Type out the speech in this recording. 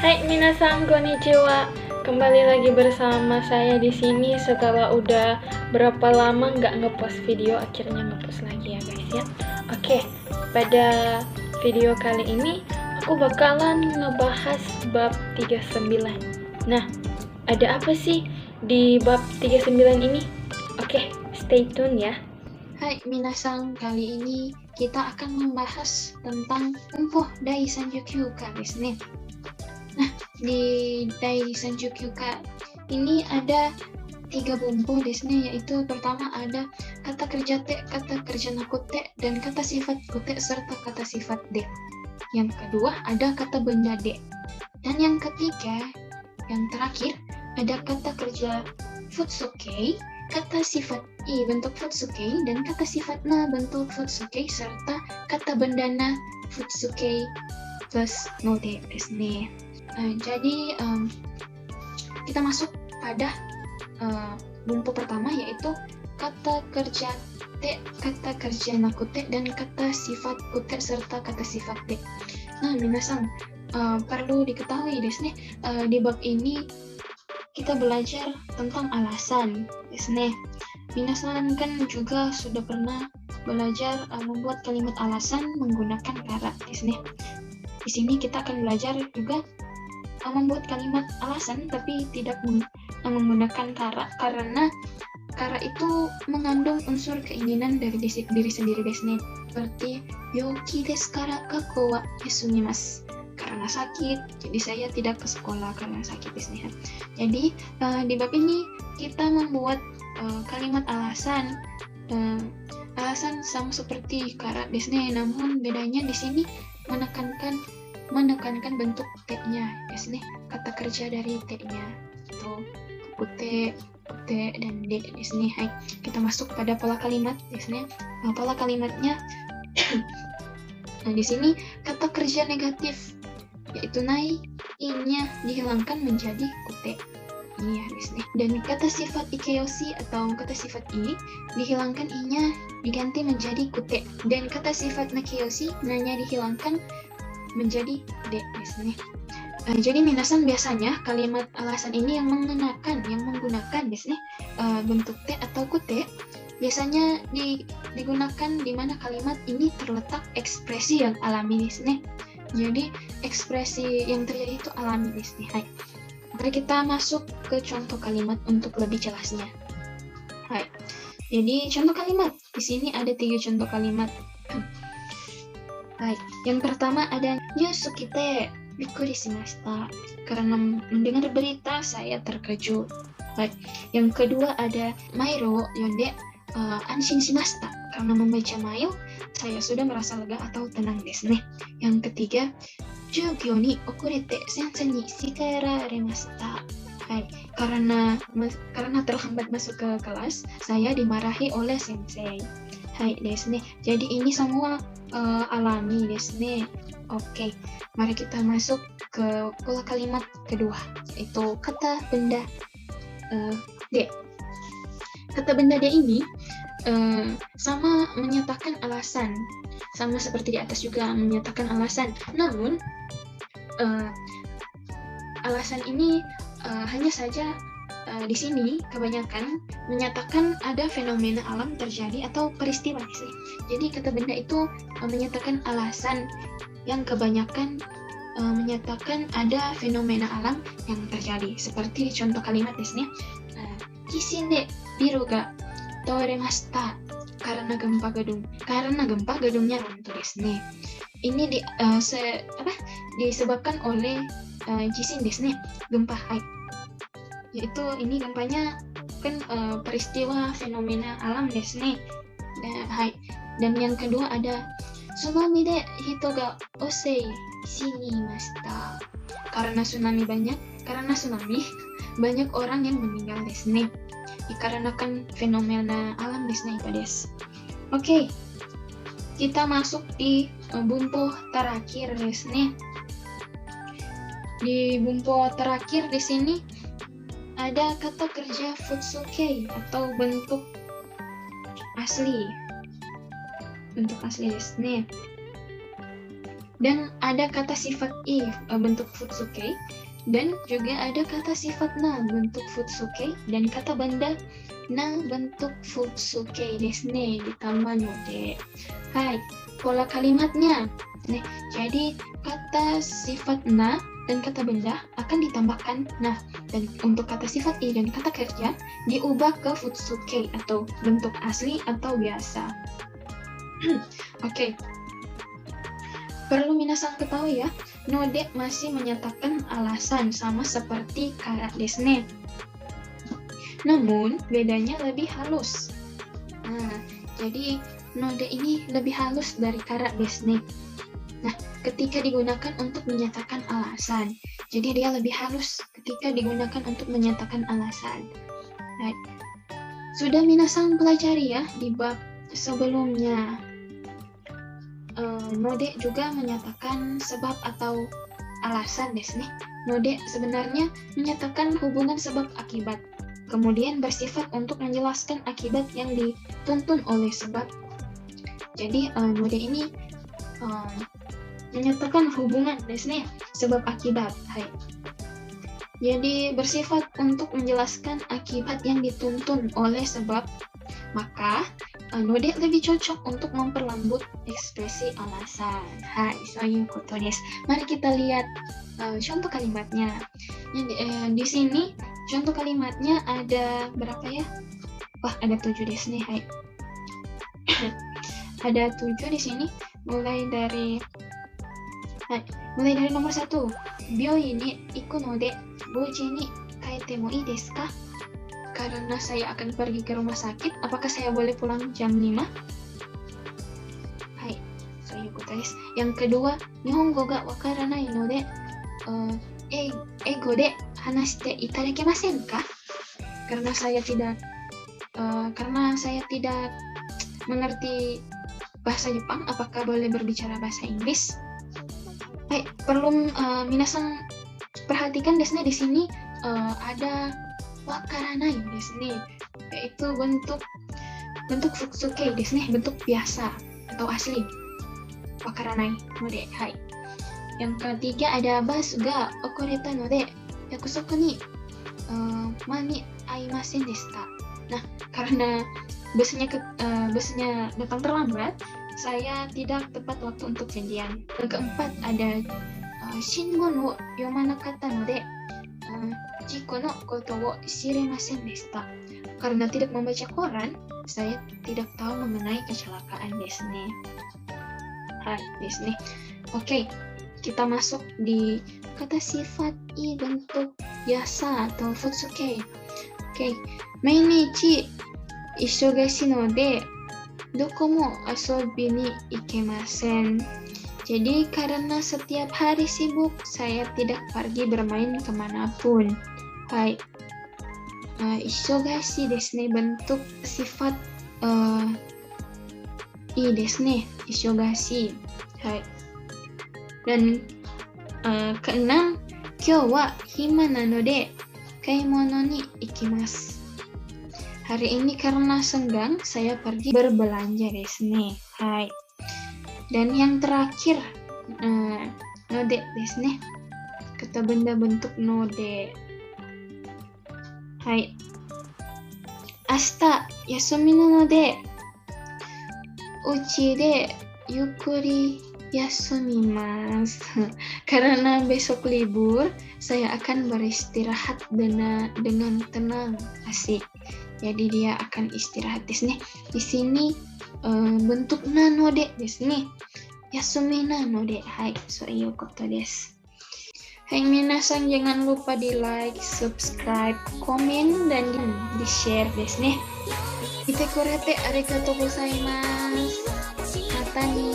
Hai minasan konnichiwa. Kembali lagi bersama saya di sini setelah udah berapa lama nggak ngepost video, akhirnya ngepost lagi ya guys ya. Oke, pada video kali ini aku bakalan ngebahas bab 39. Nah, ada apa sih di bab 39 ini? Oke, stay tune ya. Hai minasan, kali ini kita akan membahas tentang Umpo Dai Sanjukyuka desu ne. Nah, di Dai Sanjukyuka ini ada 3 bumbu desu ne, yaitu pertama ada kata kerja te, kata kerja nakute, dan kata sifat kute serta kata sifat de. Yang kedua ada kata benda de. Dan yang ketiga, yang terakhir ada kata kerja futsuke, kata sifat i bentuk futsuke, dan kata sifat na bentuk futsuke, serta kata benda na futsuke plus node desu ne. Jadi kita masuk pada bumbu pertama, yaitu kata kerja te, kata kerja nakute, dan kata sifat kute serta kata sifat de. Nah, minasan, perlu diketahui desu ne, di bab ini kita belajar tentang alasan desu ne. Minasan kan juga sudah pernah belajar membuat kalimat alasan menggunakan kara desu ne. Di sini kita akan belajar juga membuat kalimat alasan tapi tidak menggunakan kara, karena kara itu mengandung unsur keinginan dari diri sendiri desu ne. Seperti yoki desu kara kako wa yasumimasu, karena sakit jadi saya tidak ke sekolah karena sakit desu ne. Jadi di bab ini kita membuat kalimat alasan. Alasan sama seperti kara desu ne, namun bedanya di sini menekankan bentuk te-nya desu ne, kata kerja dari te-nya itu kute, dan de desu ne. Hai, kita masuk pada pola kalimat desu ne. Pola kalimatnya nah, di sini kata kerja negatif yaitu nai, i-nya dihilangkan menjadi kute. Ini ya desu ne. Dan kata sifat ikeyoshi atau kata sifat i dihilangkan, i-nya diganti menjadi kute, dan kata sifat nakeyoshi, na-nya dihilangkan menjadi de desu ne. Jadi minasan, biasanya kalimat alasan ini yang menggunakan desu ne, bentuk te atau kute biasanya digunakan di mana kalimat ini terletak ekspresi yang alami desu ne. Jadi ekspresi yang terjadi itu alami desu ne. Hai. Mari kita masuk ke contoh kalimat untuk lebih jelasnya. Hai. Jadi contoh kalimat di sini ada 3 contoh kalimat. Hai. Yang pertama ada Yusukite bikkuri shimashita, karena mendengar berita saya terkejut. Hai. Yang kedua ada Mairo yonde anshin shimashita, karena membaca mail saya sudah merasa lega atau tenang desu ne. Yang ketiga, Jugyo ni okurete sensei ni shikaeraremashita. Hai, karena terlambat masuk ke kelas, saya dimarahi oleh sensei. Hai desu ne. Jadi ini semua alami desu ne. Oke, mari kita masuk ke pola kalimat kedua, yaitu kata benda de. Kata benda de ini sama menyatakan alasan, sama seperti di atas juga menyatakan alasan. Namun alasan ini hanya saja di sini kebanyakan menyatakan ada fenomena alam terjadi atau peristiwa sih. Jadi kata benda itu menyatakan alasan yang kebanyakan menyatakan ada fenomena alam yang terjadi. Seperti contoh kalimat di sini, kishin de biru ga toremashita, karena gempa gedungnya runtuh desu ne. Ini disebabkan oleh kishin desu ne, gempa. Hai. Yaitu ini gempanya kan peristiwa fenomena alam desu ne. Hai. Dan yang kedua ada tsunami de hito ga osei shinimashita, karena tsunami banyak orang yang meninggal desu ne, dikarenakan fenomena alam desu ne desu. Oke, kita masuk di bumbu terakhir desu ne. Di bumbu terakhir di sini ada kata kerja futsuke atau bentuk asli desu ne. Dan ada kata sifat i bentuk futsuke, dan juga ada kata sifat na bentuk futsuke, dan kata benda na bentuk futsuke desu ne ditambah node. Hai, pola kalimatnya. Nih, jadi kata sifat na dan kata benda akan ditambahkan na, dan untuk kata sifat i dan kata kerja diubah ke futsuke atau bentuk asli atau biasa. Oke. Perlu minasan ketahui ya, node masih menyatakan alasan sama seperti kara desu ne. Namun bedanya lebih halus. Nah, jadi node ini lebih halus dari kara desu ne. Nah, ketika digunakan untuk menyatakan alasan, jadi dia lebih halus ketika digunakan untuk menyatakan alasan. Nah, sudah minasan pelajari ya di bab sebelumnya. Node juga menyatakan sebab atau alasan desu ne. Node sebenarnya menyatakan hubungan sebab akibat, kemudian bersifat untuk menjelaskan akibat yang dituntun oleh sebab. Jadi node ini menyatakan hubungan desu ne, sebab akibat. Hai. Jadi bersifat untuk menjelaskan akibat yang dituntun oleh sebab, maka node lebih cocok untuk memperlembut ekspresi alasan. Hai, soyu koto desu. Mari kita lihat contoh kalimatnya. Di sini contoh kalimatnya ada berapa ya? Wah, ada 7 desu ne. Hai. Ada 7 di sini, mulai dari nomor 1. Byōin ni iku node goji ni kaete mo ii desu ka? Karena saya akan pergi ke rumah sakit, apakah saya boleh pulang jam 5? Hai, soyu koto desu. Yang kedua, nihongo ga wakaranai node eigo de hanashite itadakimasen ka? Karena saya tidak mengerti bahasa Jepang, apakah boleh berbicara bahasa Inggris? Hai, perlu minasan perhatikan desu ne, di sini ada wakaranai desu ne, yaitu bentuk futsuke desu ne, bentuk biasa atau asli. Wakaranai node. Hai. Yang ketiga ada basu ga okoreta node yakusoku ni mani aimasen desu ka? Nah, karena busnya datang terlambat, saya tidak tepat waktu untuk janjian. Yang keempat ada shingon wo yomanakatta node jiko no koto wo shiremasen desu ka? Karena tidak membaca koran, saya tidak tahu mengenai kecelakaan desu ne. Hai, desu ne. Oke, kita masuk di kata sifat i bentuk biasa atau futsuke. Oke, mainichi ishogashi node doko mo asobi ni ikemasen. Jadi karena setiap hari sibuk, saya tidak pergi bermain kemanapun. Hai. Ishogashi desu ne, bentuk sifat i desu ne, ishogashi. Hai. Dan keenam, kyou wa hima nanode kaimono ni ikimasu. Hari ini karena senggang, saya pergi berbelanja desu ne. Hai. Dan yang terakhir, node desu ne. Kata benda bentuk node. Hai. Ashita yasumi nanode uchi de yukuri yasumimasu. Karena besok libur, saya akan beristirahat dengan tenang. Asik. Jadi dia akan istirahat desu ne. Di sini bentuk na node desu ne. Yasumi na node. Hai, soyu koto desu. Hai minasan, jangan lupa di like, subscribe, komen, dan di share desu ne. Ite kurete arigatou gozaimasu. Mata ni.